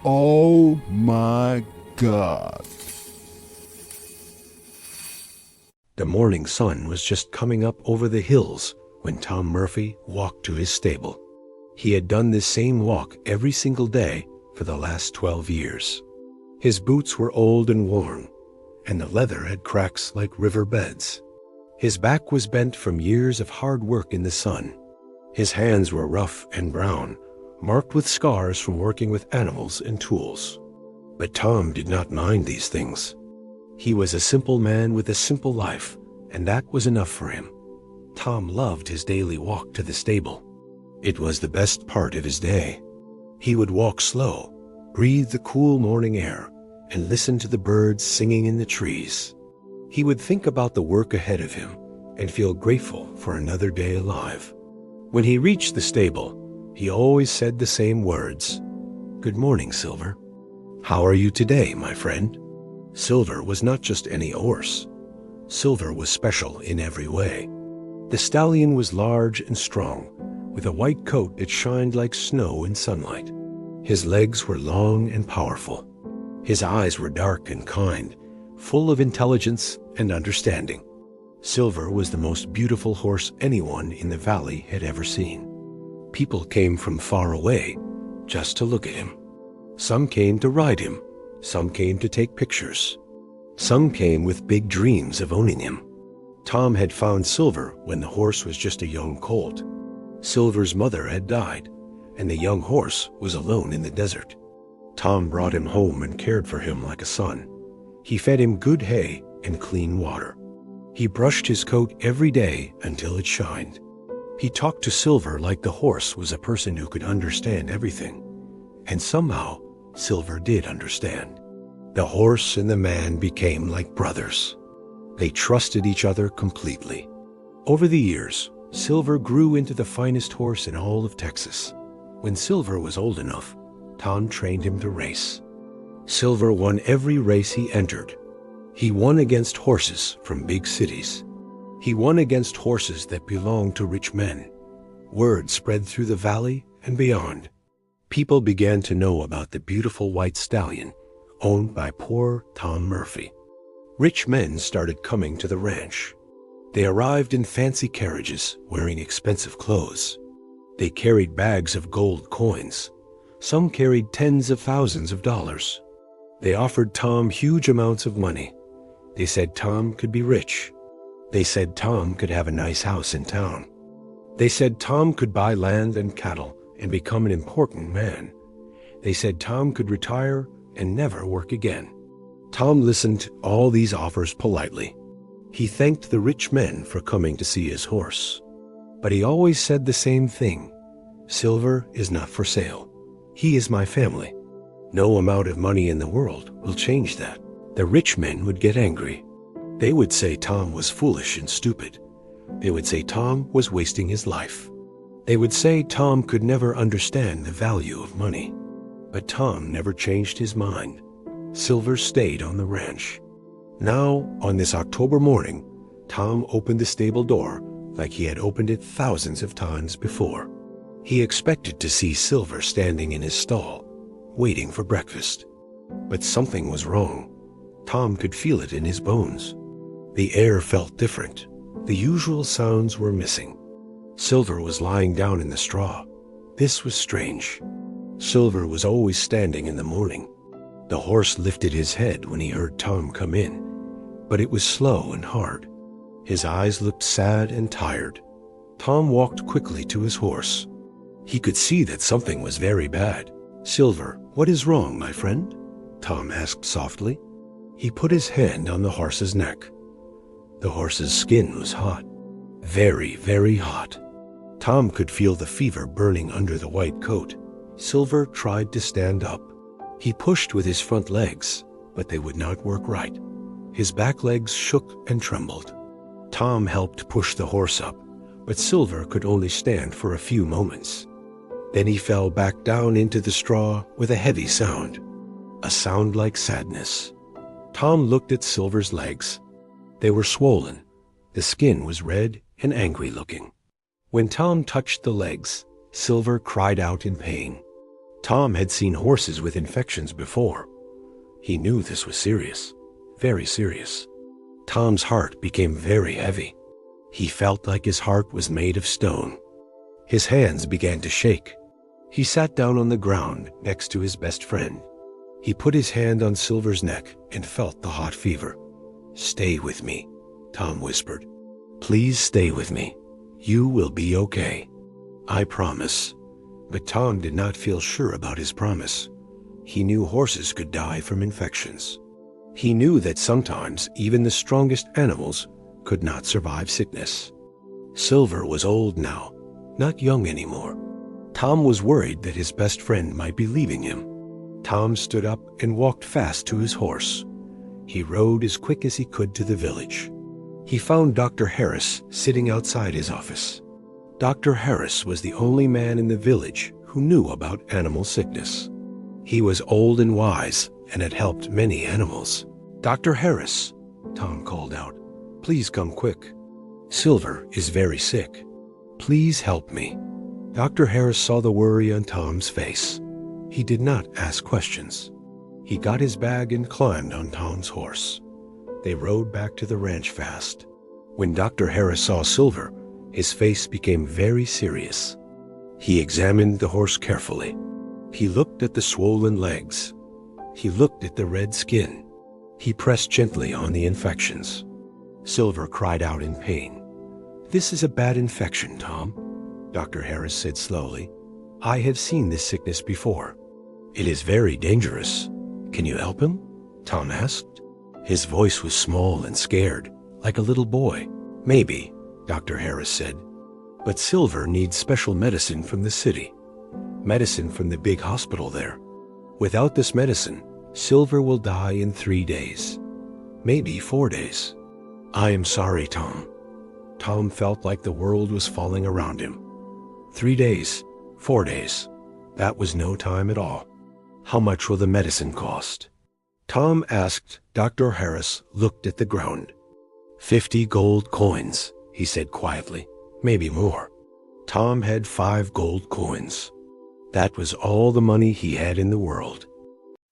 Oh my God. The morning sun was just coming up over the hills when Tom Murphy walked to his stable. He had done this same walk every single day for the last 12 years. His boots were old and worn, and the leather had cracks like river beds. His back was bent from years of hard work in the sun. His hands were rough and brown, marked with scars from working with animals and tools. But Tom did not mind these things. He was a simple man with a simple life, and that was enough for him. Tom loved his daily walk to the stable. It was the best part of his day. He would walk slow, breathe the cool morning air, and listen to the birds singing in the trees. He would think about the work ahead of him and feel grateful for another day alive. When he reached the stable, he always said the same words. "Good morning, Silver. How are you today, my friend?" Silver was not just any horse. Silver was special in every way. The stallion was large and strong, with a white coat that shined like snow in sunlight. His legs were long and powerful. His eyes were dark and kind, full of intelligence and understanding. Silver was the most beautiful horse anyone in the valley had ever seen. People came from far away just to look at him. Some came to ride him. Some came to take pictures. Some came with big dreams of owning him. Tom had found Silver when the horse was just a young colt. Silver's mother had died, and the young horse was alone in the desert. Tom brought him home and cared for him like a son. He fed him good hay and clean water. He brushed his coat every day until it shined. He talked to Silver like the horse was a person who could understand everything. And somehow, Silver did understand. The horse and the man became like brothers. They trusted each other completely. Over the years, Silver grew into the finest horse in all of Texas. When Silver was old enough, Tom trained him to race. Silver won every race he entered. He won against horses from big cities. He won against horses that belonged to rich men. Word spread through the valley and beyond. People began to know about the beautiful white stallion owned by poor Tom Murphy. Rich men started coming to the ranch. They arrived in fancy carriages, wearing expensive clothes. They carried bags of gold coins. Some carried tens of thousands of dollars. They offered Tom huge amounts of money. They said Tom could be rich. They said Tom could have a nice house in town. They said Tom could buy land and cattle and become an important man. They said Tom could retire and never work again. Tom listened to all these offers politely. He thanked the rich men for coming to see his horse. But he always said the same thing. Silver is not for sale. He is my family. No amount of money in the world will change that. The rich men would get angry. They would say Tom was foolish and stupid. They would say Tom was wasting his life. They would say Tom could never understand the value of money. But Tom never changed his mind. Silver stayed on the ranch. Now, on this October morning, Tom opened the stable door like he had opened it thousands of times before. He expected to see Silver standing in his stall, waiting for breakfast. But something was wrong. Tom could feel it in his bones. The air felt different. The usual sounds were missing. Silver was lying down in the straw. This was strange. Silver was always standing in the morning. The horse lifted his head when he heard Tom come in, but it was slow and hard. His eyes looked sad and tired. Tom walked quickly to his horse. He could see that something was very bad. "Silver, what is wrong, my friend?" Tom asked softly. He put his hand on the horse's neck. The horse's skin was hot. Very, very hot. Tom could feel the fever burning under the white coat. Silver tried to stand up. He pushed with his front legs, but they would not work right. His back legs shook and trembled. Tom helped push the horse up, but Silver could only stand for a few moments. Then he fell back down into the straw with a heavy sound, a sound like sadness. Tom looked at Silver's legs. They were swollen. The skin was red and angry looking. When Tom touched the legs, Silver cried out in pain. Tom had seen horses with infections before. He knew this was serious, very serious. Tom's heart became very heavy. He felt like his heart was made of stone. His hands began to shake. He sat down on the ground next to his best friend. He put his hand on Silver's neck and felt the hot fever. "Stay with me," Tom whispered. "Please stay with me. You will be okay. I promise." But Tom did not feel sure about his promise. He knew horses could die from infections. He knew that sometimes even the strongest animals could not survive sickness. Silver was old now, not young anymore. Tom was worried that his best friend might be leaving him. Tom stood up and walked fast to his horse. He rode as quick as he could to the village. He found Dr. Harris sitting outside his office. Dr. Harris was the only man in the village who knew about animal sickness. He was old and wise and had helped many animals. "Dr. Harris," Tom called out, "please come quick. Silver is very sick. Please help me." Dr. Harris saw the worry on Tom's face. He did not ask questions. He got his bag and climbed on Tom's horse. They rode back to the ranch fast. When Dr. Harris saw Silver, his face became very serious. He examined the horse carefully. He looked at the swollen legs. He looked at the red skin. He pressed gently on the infections. Silver cried out in pain. "This is a bad infection, Tom," Dr. Harris said slowly. "I have seen this sickness before. It is very dangerous. Can you help him?" Tom asked. His voice was small and scared, like a little boy. "Maybe," Dr. Harris said. "But Silver needs special medicine from the city. Medicine from the big hospital there. Without this medicine, Silver will die in 3 days. Maybe 4 days." "I am sorry, Tom." Tom felt like the world was falling around him. 3 days, 4 days. That was no time at all. "How much will the medicine cost?" Tom asked. Dr. Harris looked at the ground. 50 gold coins, he said quietly. Maybe more. Tom had 5 gold coins. That was all the money he had in the world.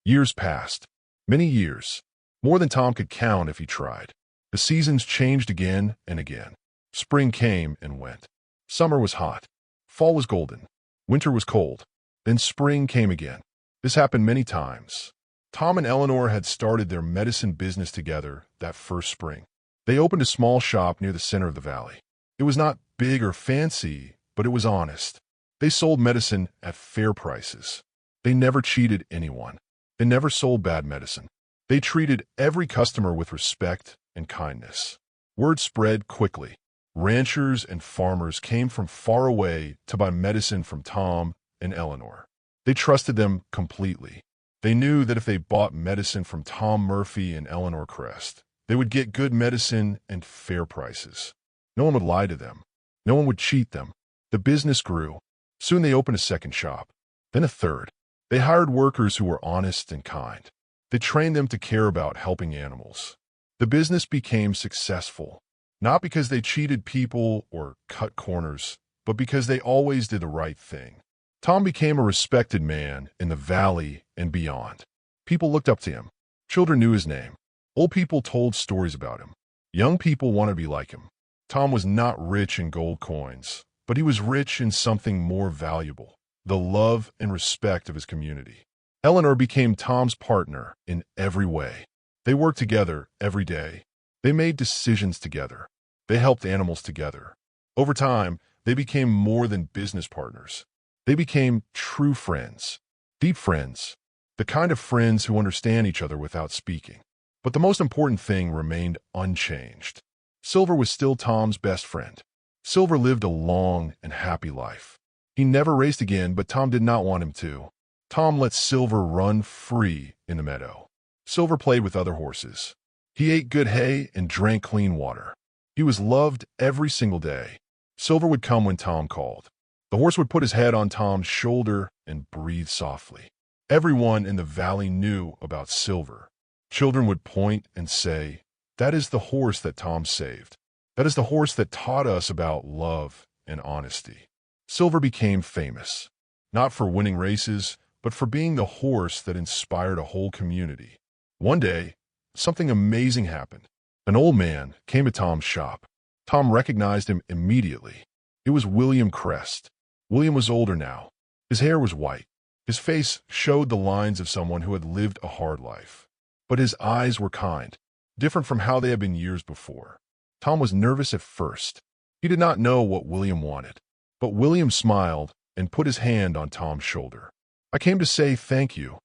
Years passed. Many years. More than Tom could count if he tried. The seasons changed again and again. Spring came and went. Summer was hot. Fall was golden. Winter was cold. Then spring came again. This happened many times. Tom and Eleanor had started their medicine business together that first spring. They opened a small shop near the center of the valley. It was not big or fancy, but it was honest. They sold medicine at fair prices. They never cheated anyone. They never sold bad medicine. They treated every customer with respect and kindness. Word spread quickly. Ranchers and farmers came from far away to buy medicine from Tom and Eleanor. They trusted them completely. They knew that if they bought medicine from Tom Murphy and Eleanor Crest, they would get good medicine and fair prices. No one would lie to them. No one would cheat them. The business grew. Soon they opened a second shop, then a third. They hired workers who were honest and kind. They trained them to care about helping animals. The business became successful, not because they cheated people or cut corners, but because they always did the right thing. Tom became a respected man in the valley and beyond. People looked up to him. Children knew his name. Old people told stories about him. Young people wanted to be like him. Tom was not rich in gold coins, but he was rich in something more valuable, the love and respect of his community. Eleanor became Tom's partner in every way. They worked together every day. They made decisions together. They helped animals together. Over time, they became more than business partners. They became true friends, deep friends, the kind of friends who understand each other without speaking. But the most important thing remained unchanged. Silver was still Tom's best friend. Silver lived a long and happy life. He never raced again, but Tom did not want him to. Tom let Silver run free in the meadow. Silver played with other horses. He ate good hay and drank clean water. He was loved every single day. Silver would come when Tom called. The horse would put his head on Tom's shoulder and breathe softly. Everyone in the valley knew about Silver. Children would point and say, "That is the horse that Tom saved. That is the horse that taught us about love and honesty." Silver became famous, not for winning races, but for being the horse that inspired a whole community. One day, something amazing happened. An old man came to Tom's shop. Tom recognized him immediately. It was William Crest. William was older now. His hair was white. His face showed the lines of someone who had lived a hard life. But his eyes were kind, different from how they had been years before. Tom was nervous at first. He did not know what William wanted. But William smiled and put his hand on Tom's shoulder. "I came to say thank you,"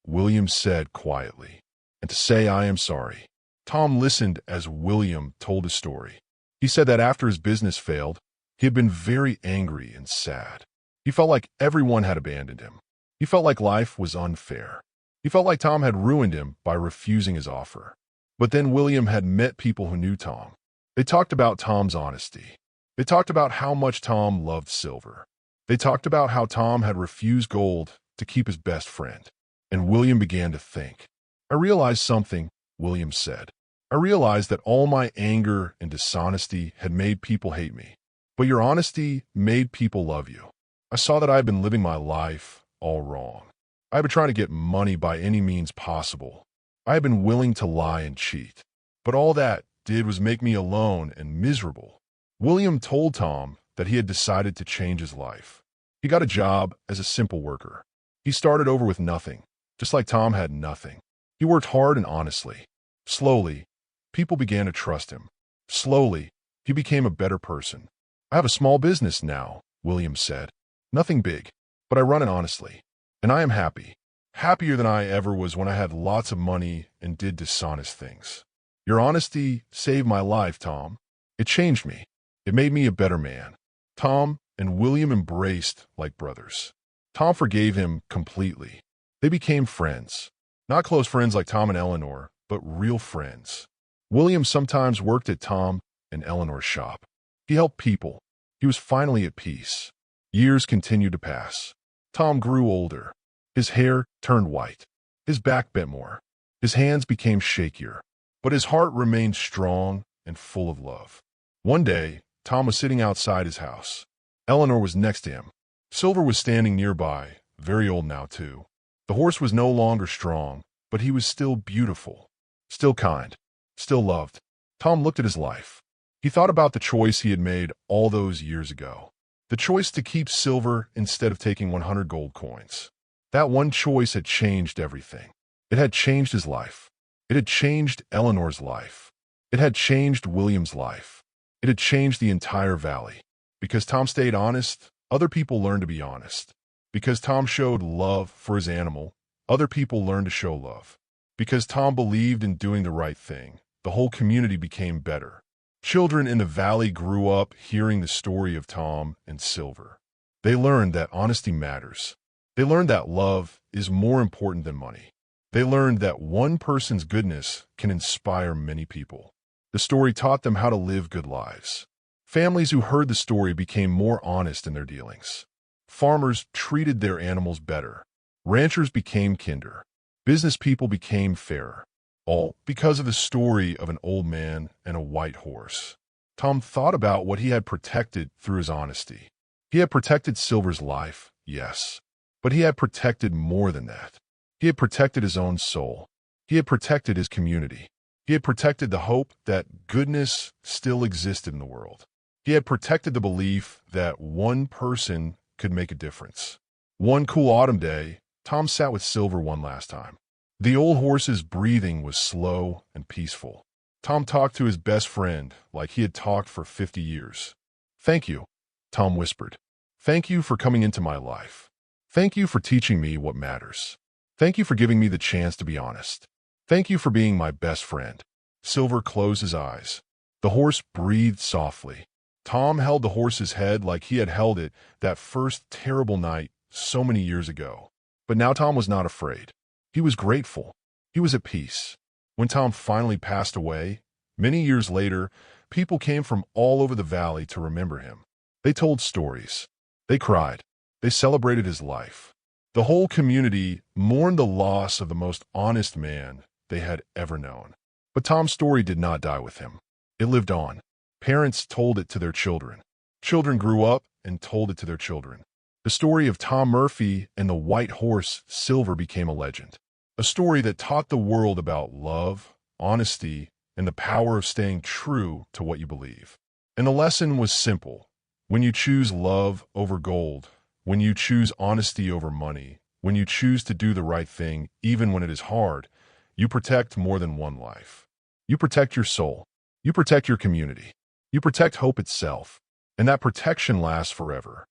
William said quietly, "and to say I am sorry." Tom listened as William told his story. He said that after his business failed, he had been very angry and sad. He felt like everyone had abandoned him. He felt like life was unfair. He felt like Tom had ruined him by refusing his offer. But then William had met people who knew Tom. They talked about Tom's honesty. They talked about how much Tom loved silver. They talked about how Tom had refused gold to keep his best friend. And William began to think. "I realized something," William said. "I realized that all my anger and dishonesty had made people hate me. But your honesty made people love you. I saw that I had been living my life all wrong. I had been trying to get money by any means possible. I had been willing to lie and cheat. But all that did was make me alone and miserable." William told Tom that he had decided to change his life. He got a job as a simple worker. He started over with nothing, just like Tom had nothing. He worked hard and honestly. Slowly, people began to trust him. Slowly, he became a better person. "I have a small business now," William said. "Nothing big, but I run it honestly. And I am happy. Happier than I ever was when I had lots of money and did dishonest things. Your honesty saved my life, Tom. It changed me. It made me a better man." Tom and William embraced like brothers. Tom forgave him completely. They became friends. Not close friends like Tom and Eleanor, but real friends. William sometimes worked at Tom and Eleanor's shop. He helped people. He was finally at peace. Years continued to pass. Tom grew older. His hair turned white. His back bent more. His hands became shakier. But his heart remained strong and full of love. One day, Tom was sitting outside his house. Eleanor was next to him. Silver was standing nearby, very old now too. The horse was no longer strong, but he was still beautiful, still kind, still loved. Tom looked at his life. He thought about the choice he had made all those years ago. The choice to keep Silver instead of taking 100 gold coins. That one choice had changed everything. It had changed his life. It had changed Eleanor's life. It had changed William's life. It had changed the entire valley. Because Tom stayed honest, other people learned to be honest. Because Tom showed love for his animal, other people learned to show love. Because Tom believed in doing the right thing, the whole community became better. Children in the valley grew up hearing the story of Tom and Silver. They learned that honesty matters. They learned that love is more important than money. They learned that one person's goodness can inspire many people. The story taught them how to live good lives. Families who heard the story became more honest in their dealings. Farmers treated their animals better. Ranchers became kinder. Business people became fairer. All because of the story of an old man and a white horse. Tom thought about what he had protected through his honesty. He had protected Silver's life, yes, but he had protected more than that. He had protected his own soul. He had protected his community. He had protected the hope that goodness still existed in the world. He had protected the belief that one person could make a difference. One cool autumn day, Tom sat with Silver one last time. The old horse's breathing was slow and peaceful. Tom talked to his best friend like he had talked for 50 years. "Thank you," Tom whispered. "Thank you for coming into my life. Thank you for teaching me what matters. Thank you for giving me the chance to be honest. Thank you for being my best friend." Silver closed his eyes. The horse breathed softly. Tom held the horse's head like he had held it that first terrible night so many years ago. But now Tom was not afraid. He was grateful. He was at peace. When Tom finally passed away, many years later, people came from all over the valley to remember him. They told stories. They cried. They celebrated his life. The whole community mourned the loss of the most honest man they had ever known. But Tom's story did not die with him. It lived on. Parents told it to their children. Children grew up and told it to their children. The story of Tom Murphy and the white horse Silver became a legend. A story that taught the world about love, honesty, and the power of staying true to what you believe. And the lesson was simple. When you choose love over gold, when you choose honesty over money, when you choose to do the right thing even when it is hard, you protect more than one life. You protect your soul. You protect your community. You protect hope itself. And that protection lasts forever.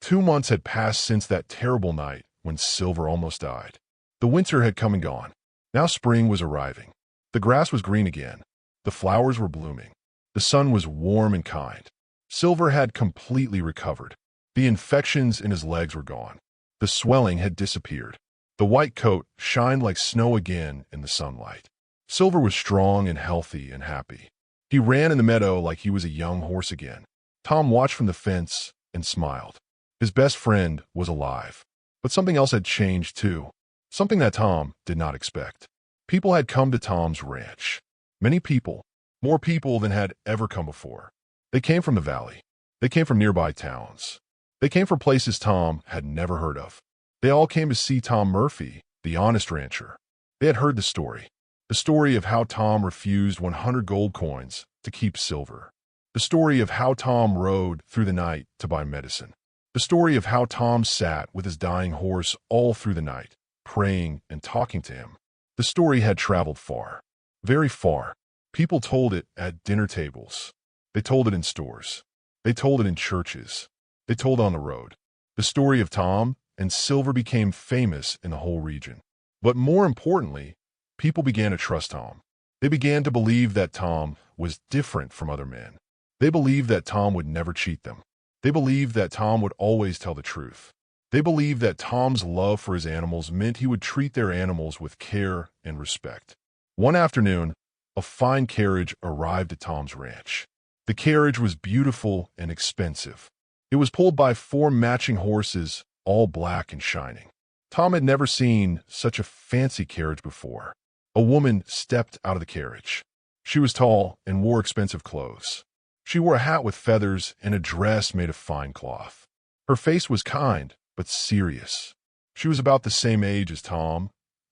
2 months had passed since that terrible night when Silver almost died. The winter had come and gone. Now spring was arriving. The grass was green again. The flowers were blooming. The sun was warm and kind. Silver had completely recovered. The infections in his legs were gone. The swelling had disappeared. The white coat shined like snow again in the sunlight. Silver was strong and healthy and happy. He ran in the meadow like he was a young horse again. Tom watched from the fence and smiled. His best friend was alive. But something else had changed too. Something that Tom did not expect. People had come to Tom's ranch. Many people, more people than had ever come before. They came from the valley. They came from nearby towns. They came from places Tom had never heard of. They all came to see Tom Murphy, the honest rancher. They had heard the story of how Tom refused 100 gold coins to keep Silver. The story of how Tom rode through the night to buy medicine. The story of how Tom sat with his dying horse all through the night, praying and talking to him. The story had traveled far, very far. People told it at dinner tables. They told it in stores. They told it in churches. They told on the road. The story of Tom and Silver became famous in the whole region. But more importantly, people began to trust Tom. They began to believe that Tom was different from other men. They believed that Tom would never cheat them. They believed that Tom would always tell the truth. They believed that Tom's love for his animals meant he would treat their animals with care and respect. One afternoon, a fine carriage arrived at Tom's ranch. The carriage was beautiful and expensive. It was pulled by 4 matching horses, all black and shining. Tom had never seen such a fancy carriage before. A woman stepped out of the carriage. She was tall and wore expensive clothes. She wore a hat with feathers and a dress made of fine cloth. Her face was kind, but serious. She was about the same age as Tom,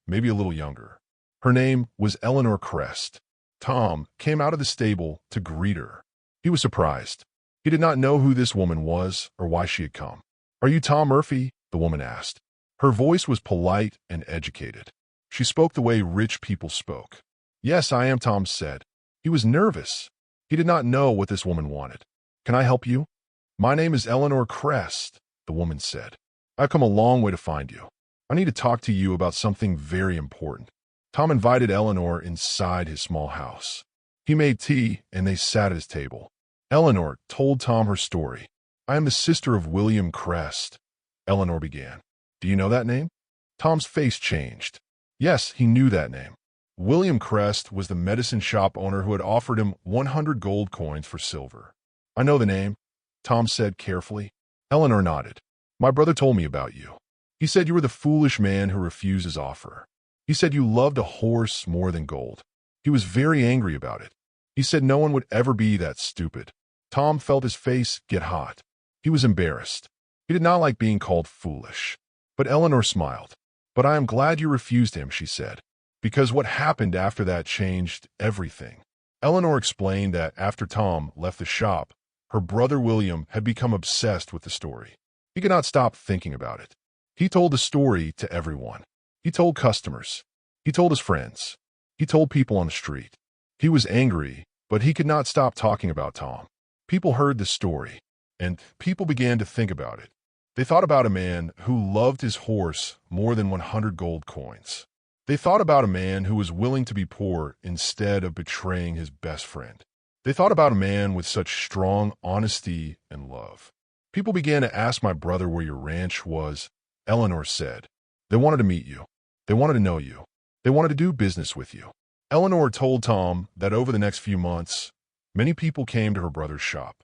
maybe a little younger. Her name was Eleanor Crest. Tom came out of the stable to greet her. He was surprised. He did not know who this woman was or why she had come. "Are you Tom Murphy?" the woman asked. Her voice was polite and educated. She spoke the way rich people spoke. "Yes, I am," Tom said. He was nervous. He did not know what this woman wanted. "Can I help you?" "My name is Eleanor Crest," the woman said. "I've come a long way to find you. I need to talk to you about something very important." Tom invited Eleanor inside his small house. He made tea and they sat at his table. Eleanor told Tom her story. "I am the sister of William Crest," Eleanor began. "Do you know that name?" Tom's face changed. Yes, he knew that name. William Crest was the medicine shop owner who had offered him 100 gold coins for Silver. "I know the name," Tom said carefully. Eleanor nodded. "My brother told me about you. He said you were the foolish man who refused his offer. He said you loved a horse more than gold. He was very angry about it. He said no one would ever be that stupid." Tom felt his face get hot. He was embarrassed. He did not like being called foolish. But Eleanor smiled. "But I am glad you refused him," she said, "because what happened after that changed everything." Eleanor explained that after Tom left the shop, her brother William had become obsessed with the story. He could not stop thinking about it. He told the story to everyone. He told customers. He told his friends. He told people on the street. He was angry, but he could not stop talking about Tom. People heard the story, and people began to think about it. They thought about a man who loved his horse more than 100 gold coins. They thought about a man who was willing to be poor instead of betraying his best friend. They thought about a man with such strong honesty and love. "People began to ask my brother where your ranch was," Eleanor said. "They wanted to meet you. They wanted to know you. They wanted to do business with you." Eleanor told Tom that over the next few months, many people came to her brother's shop.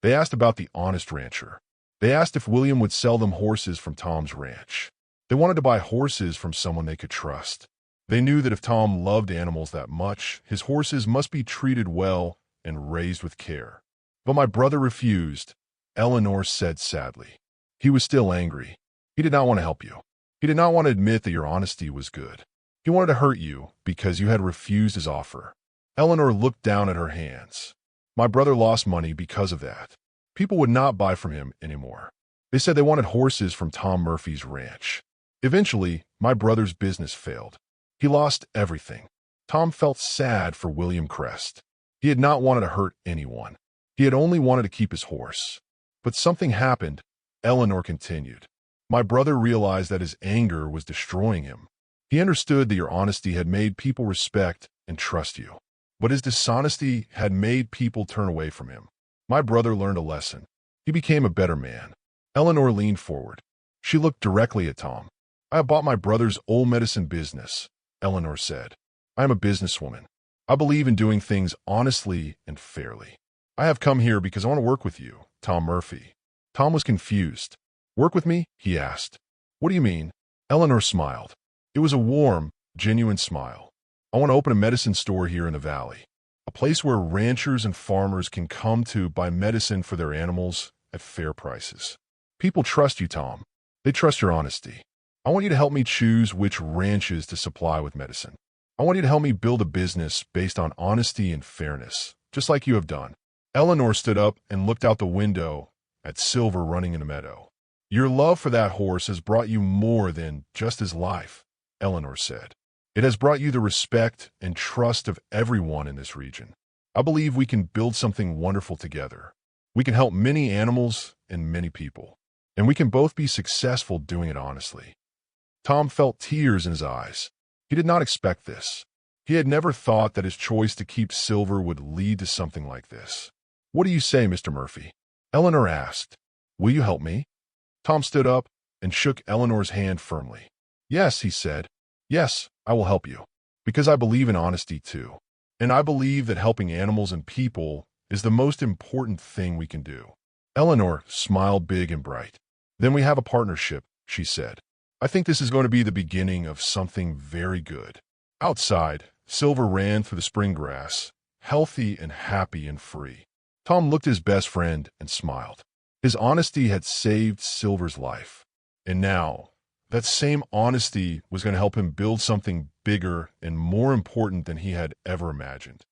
They asked about the honest rancher. They asked if William would sell them horses from Tom's ranch. They wanted to buy horses from someone they could trust. They knew that if Tom loved animals that much, his horses must be treated well and raised with care. "But my brother refused," Eleanor said sadly. He was still angry. He did not want to help you. He did not want to admit that your honesty was good. He wanted to hurt you because you had refused his offer. Eleanor looked down at her hands. My brother lost money because of that. People would not buy from him anymore. They said they wanted horses from Tom Murphy's ranch. Eventually, my brother's business failed. He lost everything. Tom felt sad for William Crest. He had not wanted to hurt anyone. He had only wanted to keep his horse. But something happened, Eleanor continued. My brother realized that his anger was destroying him. He understood that your honesty had made people respect and trust you. But his dishonesty had made people turn away from him. My brother learned a lesson. He became a better man. Eleanor leaned forward. She looked directly at Tom. I have bought my brother's old medicine business, Eleanor said. I am a businesswoman. I believe in doing things honestly and fairly. I have come here because I want to work with you, Tom Murphy. Tom was confused. Work with me? He asked. What do you mean? Eleanor smiled. It was a warm, genuine smile. I want to open a medicine store here in the valley. A place where ranchers and farmers can come to buy medicine for their animals at fair prices. People trust you, Tom. They trust your honesty. I want you to help me choose which ranches to supply with medicine. I want you to help me build a business based on honesty and fairness, just like you have done. Eleanor stood up and looked out the window at Silver running in a meadow. Your love for that horse has brought you more than just his life, Eleanor said. It has brought you the respect and trust of everyone in this region. I believe we can build something wonderful together. We can help many animals and many people, and we can both be successful doing it honestly. Tom felt tears in his eyes. He did not expect this. He had never thought that his choice to keep Silver would lead to something like this. What do you say, Mr. Murphy? Eleanor asked. Will you help me? Tom stood up and shook Eleanor's hand firmly. Yes, he said. Yes, I will help you. Because I believe in honesty too. And I believe that helping animals and people is the most important thing we can do. Eleanor smiled big and bright. Then we have a partnership, she said. I think this is going to be the beginning of something very good. Outside, Silver ran through the spring grass, healthy and happy and free. Tom looked at his best friend and smiled. His honesty had saved Silver's life. And now, that same honesty was going to help him build something bigger and more important than he had ever imagined.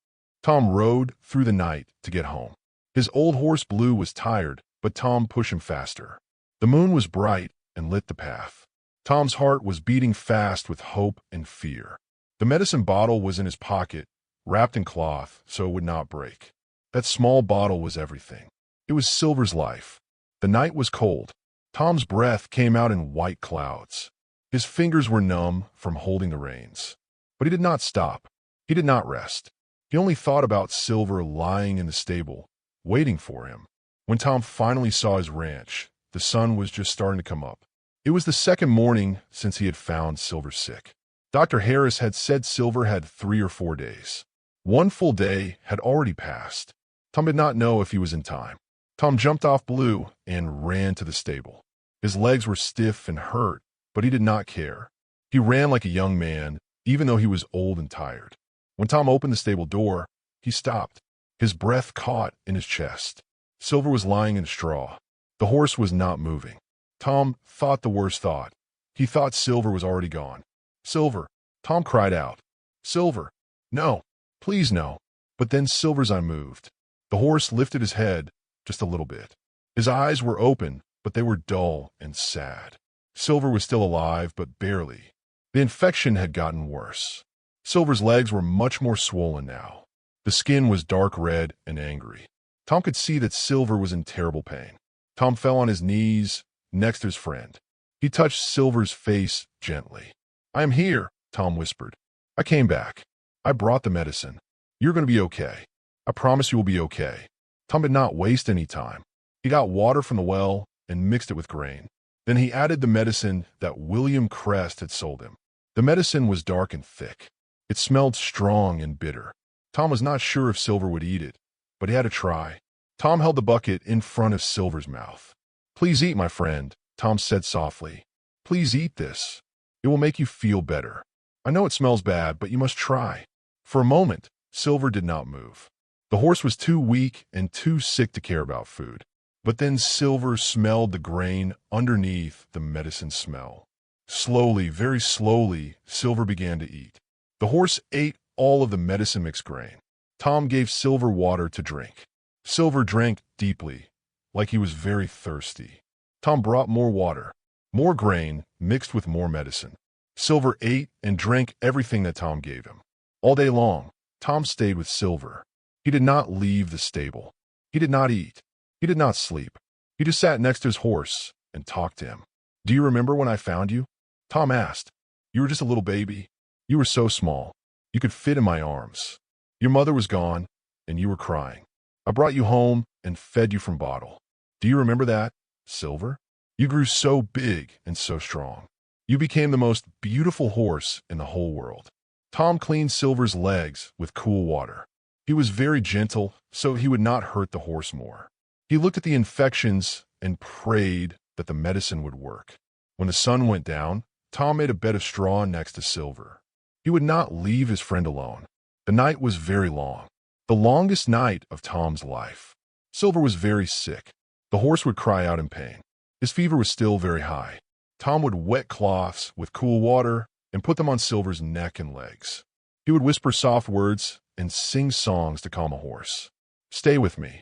Tom rode through the night to get home. His old horse Blue was tired, but Tom pushed him faster. The moon was bright and lit the path. Tom's heart was beating fast with hope and fear. The medicine bottle was in his pocket, wrapped in cloth so it would not break. That small bottle was everything. It was Silver's life. The night was cold. Tom's breath came out in white clouds. His fingers were numb from holding the reins. But he did not stop. He did not rest. He only thought about Silver lying in the stable, waiting for him. When Tom finally saw his ranch, the sun was just starting to come up. It was the second morning since he had found Silver sick. Dr. Harris had said Silver had 3 or 4 days. 1 full day had already passed. Tom did not know if he was in time. Tom jumped off Blue and ran to the stable. His legs were stiff and hurt, but he did not care. He ran like a young man, even though he was old and tired. When Tom opened the stable door, he stopped. His breath caught in his chest. Silver was lying in straw. The horse was not moving. Tom thought the worst thought. He thought Silver was already gone. Silver, Tom cried out. Silver, no, please no. But then Silver's eye moved. The horse lifted his head just a little bit. His eyes were open, but they were dull and sad. Silver was still alive, but barely. The infection had gotten worse. Silver's legs were much more swollen now. The skin was dark red and angry. Tom could see that Silver was in terrible pain. Tom fell on his knees next to his friend. He touched Silver's face gently. I am here, Tom whispered. I came back. I brought the medicine. You're going to be okay. I promise you will be okay. Tom did not waste any time. He got water from the well and mixed it with grain. Then he added the medicine that William Crest had sold him. The medicine was dark and thick. It smelled strong and bitter. Tom was not sure if Silver would eat it, but he had to try. Tom held the bucket in front of Silver's mouth. Please eat, my friend, Tom said softly. Please eat this. It will make you feel better. I know it smells bad, but you must try. For a moment, Silver did not move. The horse was too weak and too sick to care about food. But then Silver smelled the grain underneath the medicine smell. Slowly, very slowly, Silver began to eat. The horse ate all of the medicine-mixed grain. Tom gave Silver water to drink. Silver drank deeply, like he was very thirsty. Tom brought more water, more grain mixed with more medicine. Silver ate and drank everything that Tom gave him. All day long, Tom stayed with Silver. He did not leave the stable. He did not eat. He did not sleep. He just sat next to his horse and talked to him. "Do you remember when I found you?" Tom asked. "You were just a little baby. You were so small. You could fit in my arms. Your mother was gone, and you were crying. I brought you home and fed you from bottle. Do you remember that, Silver? You grew so big and so strong. You became the most beautiful horse in the whole world." Tom cleaned Silver's legs with cool water. He was very gentle, so he would not hurt the horse more. He looked at the infections and prayed that the medicine would work. When the sun went down, Tom made a bed of straw next to Silver. He would not leave his friend alone. The night was very long, the longest night of Tom's life. Silver was very sick. The horse would cry out in pain. His fever was still very high. Tom would wet cloths with cool water and put them on Silver's neck and legs. He would whisper soft words and sing songs to calm a horse. "Stay with me,"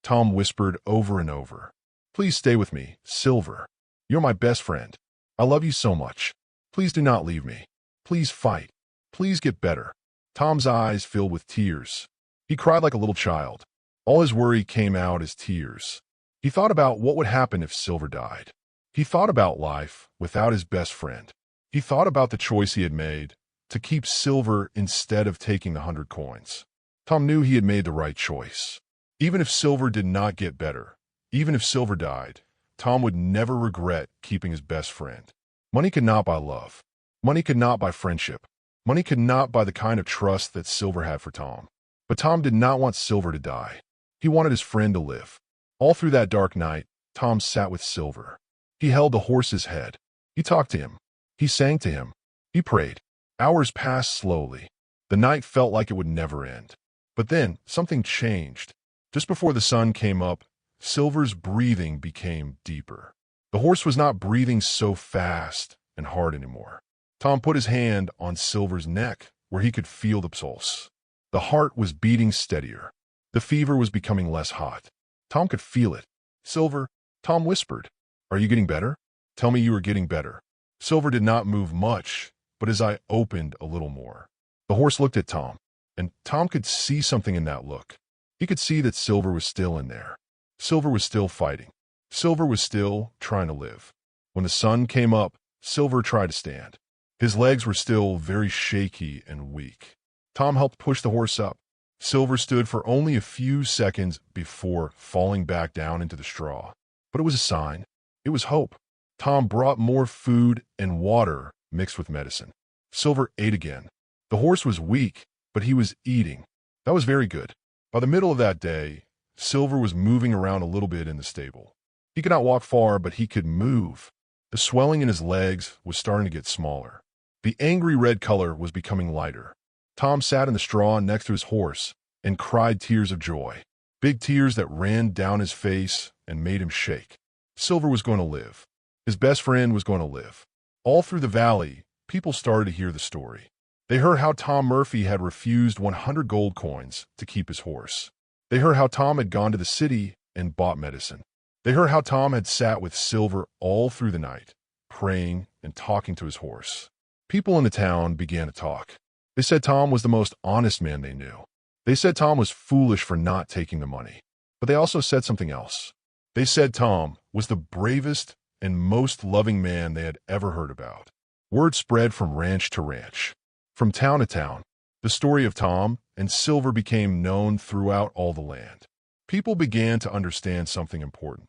Tom whispered over and over. "Please stay with me, Silver. You're my best friend. I love you so much. Please do not leave me. Please fight. Please get better." Tom's eyes filled with tears. He cried like a little child. All his worry came out as tears. He thought about what would happen if Silver died. He thought about life without his best friend. He thought about the choice he had made to keep Silver instead of taking the 100 coins. Tom knew he had made the right choice. Even if Silver did not get better, even if Silver died, Tom would never regret keeping his best friend. Money could not buy love. Money could not buy friendship. Money could not buy the kind of trust that Silver had for Tom. But Tom did not want Silver to die. He wanted his friend to live. All through that dark night, Tom sat with Silver. He held the horse's head. He talked to him. He sang to him. He prayed. Hours passed slowly. The night felt like it would never end. But then something changed. Just before the sun came up, Silver's breathing became deeper. The horse was not breathing so fast and hard anymore. Tom put his hand on Silver's neck where he could feel the pulse. The heart was beating steadier. The fever was becoming less hot. Tom could feel it. "Silver," Tom whispered, "are you getting better? Tell me you are getting better." Silver did not move much, but his eye opened a little more. The horse looked at Tom, and Tom could see something in that look. He could see that Silver was still in there. Silver was still fighting. Silver was still trying to live. When the sun came up, Silver tried to stand. His legs were still very shaky and weak. Tom helped push the horse up. Silver stood for only a few seconds before falling back down into the straw. But it was a sign. It was hope. Tom brought more food and water mixed with medicine. Silver ate again. The horse was weak, but he was eating. That was very good. By the middle of that day, Silver was moving around a little bit in the stable. He could not walk far, but he could move. The swelling in his legs was starting to get smaller. The angry red color was becoming lighter. Tom sat in the straw next to his horse and cried tears of joy, big tears that ran down his face and made him shake. Silver was going to live. His best friend was going to live. All through the valley, people started to hear the story. They heard how Tom Murphy had refused 100 gold coins to keep his horse. They heard how Tom had gone to the city and bought medicine. They heard how Tom had sat with Silver all through the night, praying and talking to his horse. People in the town began to talk. They said Tom was the most honest man they knew. They said Tom was foolish for not taking the money. But they also said something else. They said Tom was the bravest and most loving man they had ever heard about. Word spread from ranch to ranch. From town to town, the story of Tom and Silver became known throughout all the land. People began to understand something important.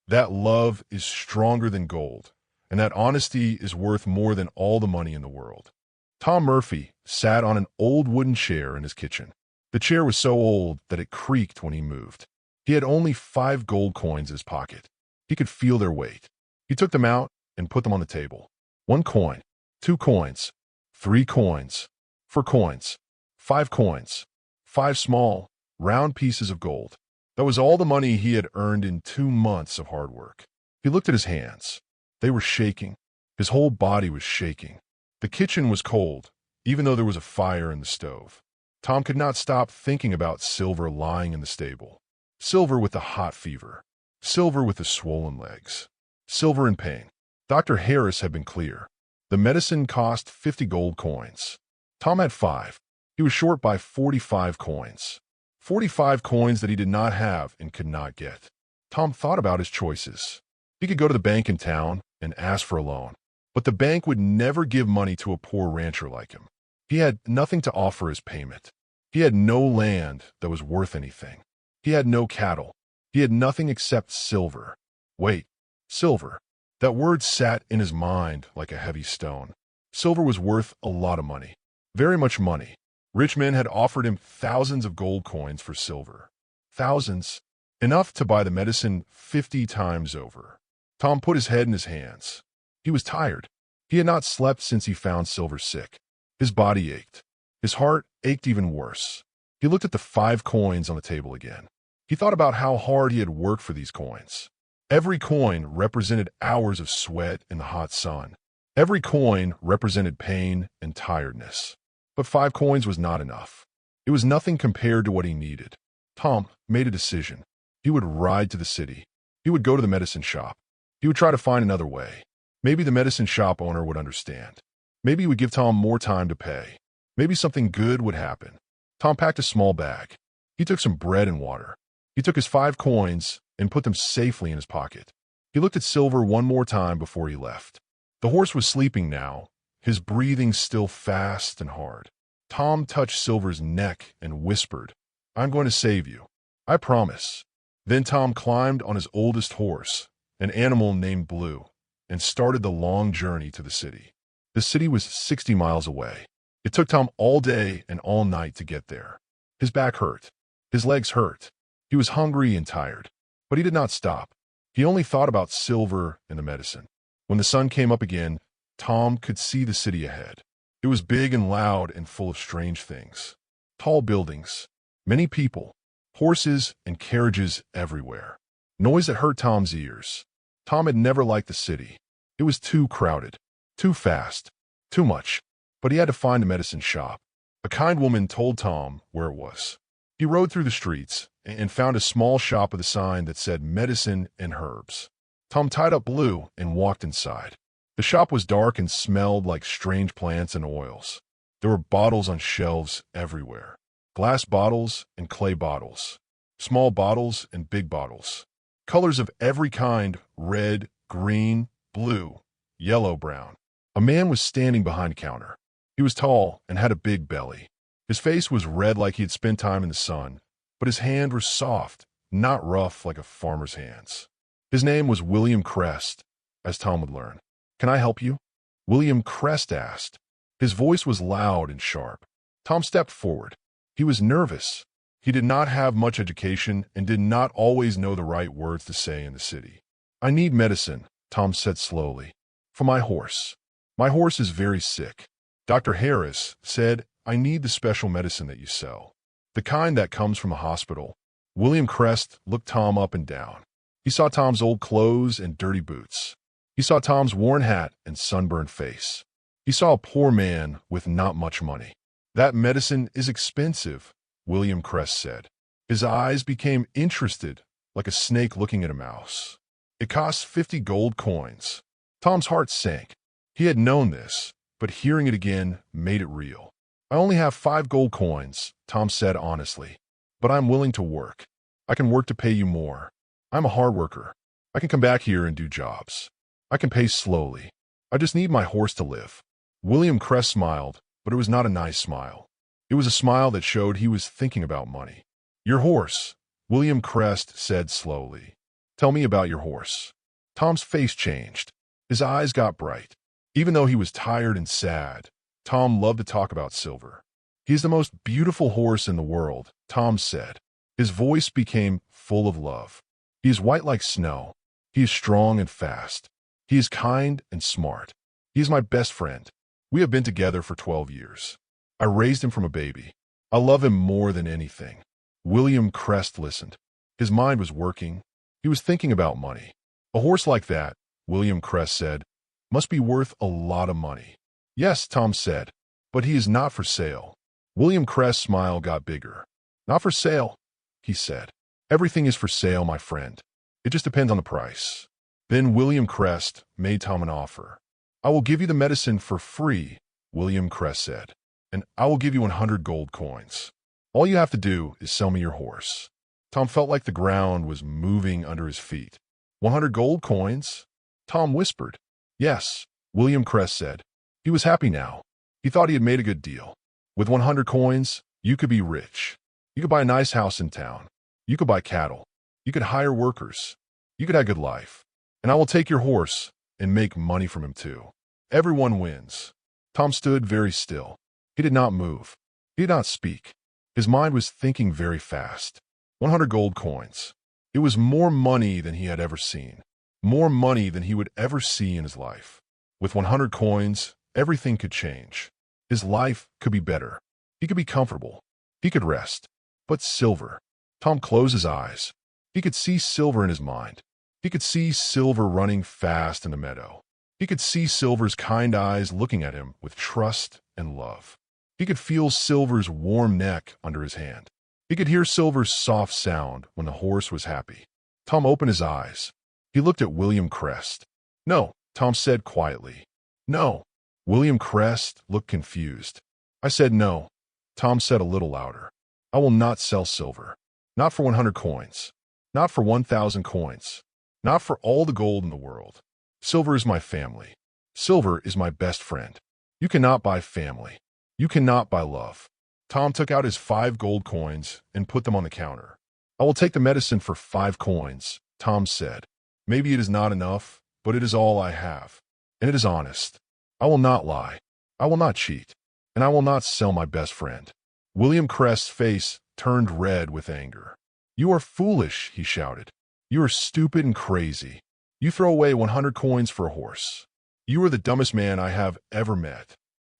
That love is stronger than gold, and that honesty is worth more than all the money in the world. Tom Murphy sat on an old wooden chair in his kitchen. The chair was so old that it creaked when he moved. He had only 5 gold coins in his pocket. He could feel their weight. He took them out and put them on the table. 1 coin, 2 coins, 3 coins, 4 coins, 5 coins, 5 small, round pieces of gold. That was all the money he had earned in 2 months of hard work. He looked at his hands. They were shaking. His whole body was shaking. The kitchen was cold, even though there was a fire in the stove. Tom could not stop thinking about Silver lying in the stable. Silver with the hot fever. Silver with the swollen legs. Silver in pain. Dr. Harris had been clear. The medicine cost 50 gold coins. Tom had 5. He was short by 45 coins. 45 coins that he did not have and could not get. Tom thought about his choices. He could go to the bank in town and ask for a loan, but the bank would never give money to a poor rancher like him. He had nothing to offer as payment. He had no land that was worth anything. He had no cattle. He had nothing except silver. Wait, silver. That word sat in his mind like a heavy stone. Silver was worth a lot of money. Very much money. Rich men had offered him thousands of gold coins for silver. Thousands. Enough to buy the medicine 50 times over. Tom put his head in his hands. He was tired. He had not slept since he found Silver sick. His body ached. His heart ached even worse. He looked at the 5 coins on the table again. He thought about how hard he had worked for these coins. Every coin represented hours of sweat in the hot sun. Every coin represented pain and tiredness. But 5 coins was not enough. It was nothing compared to what he needed. Tom made a decision. He would ride to the city. He would go to the medicine shop. He would try to find another way. Maybe the medicine shop owner would understand. Maybe he would give Tom more time to pay. Maybe something good would happen. Tom packed a small bag. He took some bread and water. He took his 5 coins and put them safely in his pocket. He looked at Silver one more time before he left. The horse was sleeping now, his breathing still fast and hard. Tom touched Silver's neck and whispered, "I'm going to save you. I promise." Then Tom climbed on his oldest horse, an animal named Blue, and started the long journey to the city. The city was 60 miles away. It took Tom all day and all night to get there. His back hurt. His legs hurt. He was hungry and tired. But he did not stop. He only thought about Silver and the medicine. When the sun came up again, Tom could see the city ahead. It was big and loud and full of strange things. Tall buildings, many people, horses and carriages everywhere. Noise that hurt Tom's ears. Tom had never liked the city. It was too crowded, too fast, too much. But he had to find a medicine shop. A kind woman told Tom where it was. He rode through the streets and found a small shop with a sign that said medicine and herbs. Tom tied up Blue and walked inside. The shop was dark and smelled like strange plants and oils. There were bottles on shelves everywhere. Glass bottles and clay bottles. Small bottles and big bottles. Colors of every kind: red, green, blue, yellow, brown. A man was standing behind a counter. He was tall and had a big belly. His face was red like he had spent time in the sun, but his hands were soft, not rough like a farmer's hands. His name was William Crest, as Tom would learn. "Can I help you?" William Crest asked. His voice was loud and sharp. Tom stepped forward. He was nervous. He did not have much education and did not always know the right words to say in the city. "I need medicine," Tom said slowly, "for my horse. My horse is very sick. Dr. Harris said I need the special medicine that you sell, the kind that comes from a hospital." William Crest looked Tom up and down. He saw Tom's old clothes and dirty boots. He saw Tom's worn hat and sunburned face. He saw a poor man with not much money. "That medicine is expensive," William Crest said. His eyes became interested, like a snake looking at a mouse. "It costs 50 gold coins." Tom's heart sank. He had known this, but hearing it again made it real. "I only have 5 gold coins," Tom said honestly, "but I'm willing to work. I can work to pay you more. I'm a hard worker. I can come back here and do jobs. I can pay slowly. I just need my horse to live." William Crest smiled, but it was not a nice smile. It was a smile that showed he was thinking about money. "Your horse," William Crest said slowly. "Tell me about your horse." Tom's face changed. His eyes got bright. Even though he was tired and sad, Tom loved to talk about Silver. "He is the most beautiful horse in the world," Tom said. His voice became full of love. "He is white like snow. He is strong and fast. He is kind and smart. He is my best friend. We have been together for 12 years. I raised him from a baby. I love him more than anything." William Crest listened. His mind was working. He was thinking about money. A horse like that, William Crest said, must be worth a lot of money. Yes, Tom said, but he is not for sale. William Crest's smile got bigger. Not for sale, he said. Everything is for sale, my friend. It just depends on the price. Then William Crest made Tom an offer. I will give you the medicine for free, William Crest said, and I will give you 100 gold coins. All you have to do is sell me your horse. Tom felt like the ground was moving under his feet. 100 gold coins? Tom whispered. Yes, William Crest said. He was happy now. He thought he had made a good deal. With 100 coins, you could be rich. You could buy a nice house in town. You could buy cattle. You could hire workers. You could have a good life. And I will take your horse and make money from him too. Everyone wins. Tom stood very still. He did not move. He did not speak. His mind was thinking very fast. 100 gold coins. It was more money than he had ever seen. More money than he would ever see in his life. With 100 coins, everything could change. His life could be better. He could be comfortable. He could rest. But silver. Tom closed his eyes. He could see silver in his mind. He could see silver running fast in the meadow. He could see silver's kind eyes looking at him with trust and love. He could feel silver's warm neck under his hand. He could hear silver's soft sound when the horse was happy. Tom opened his eyes. He looked at William Crest. No, Tom said quietly. No. William Crest looked confused. I said no. Tom said a little louder. I will not sell silver. Not for 100 coins. Not for 1,000 coins. Not for all the gold in the world. Silver is my family. Silver is my best friend. You cannot buy family. You cannot buy love. Tom took out his 5 gold coins and put them on the counter. I will take the medicine for 5 coins, Tom said. Maybe it is not enough, but it is all I have. And it is honest. I will not lie. I will not cheat. And I will not sell my best friend. William Crest's face turned red with anger. You are foolish, he shouted. You are stupid and crazy. You throw away 100 coins for a horse. You are the dumbest man I have ever met.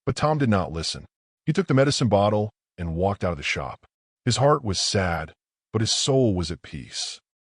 But Tom did not listen. He took the medicine bottle and walked out of the shop. His heart was sad, but his soul was at peace.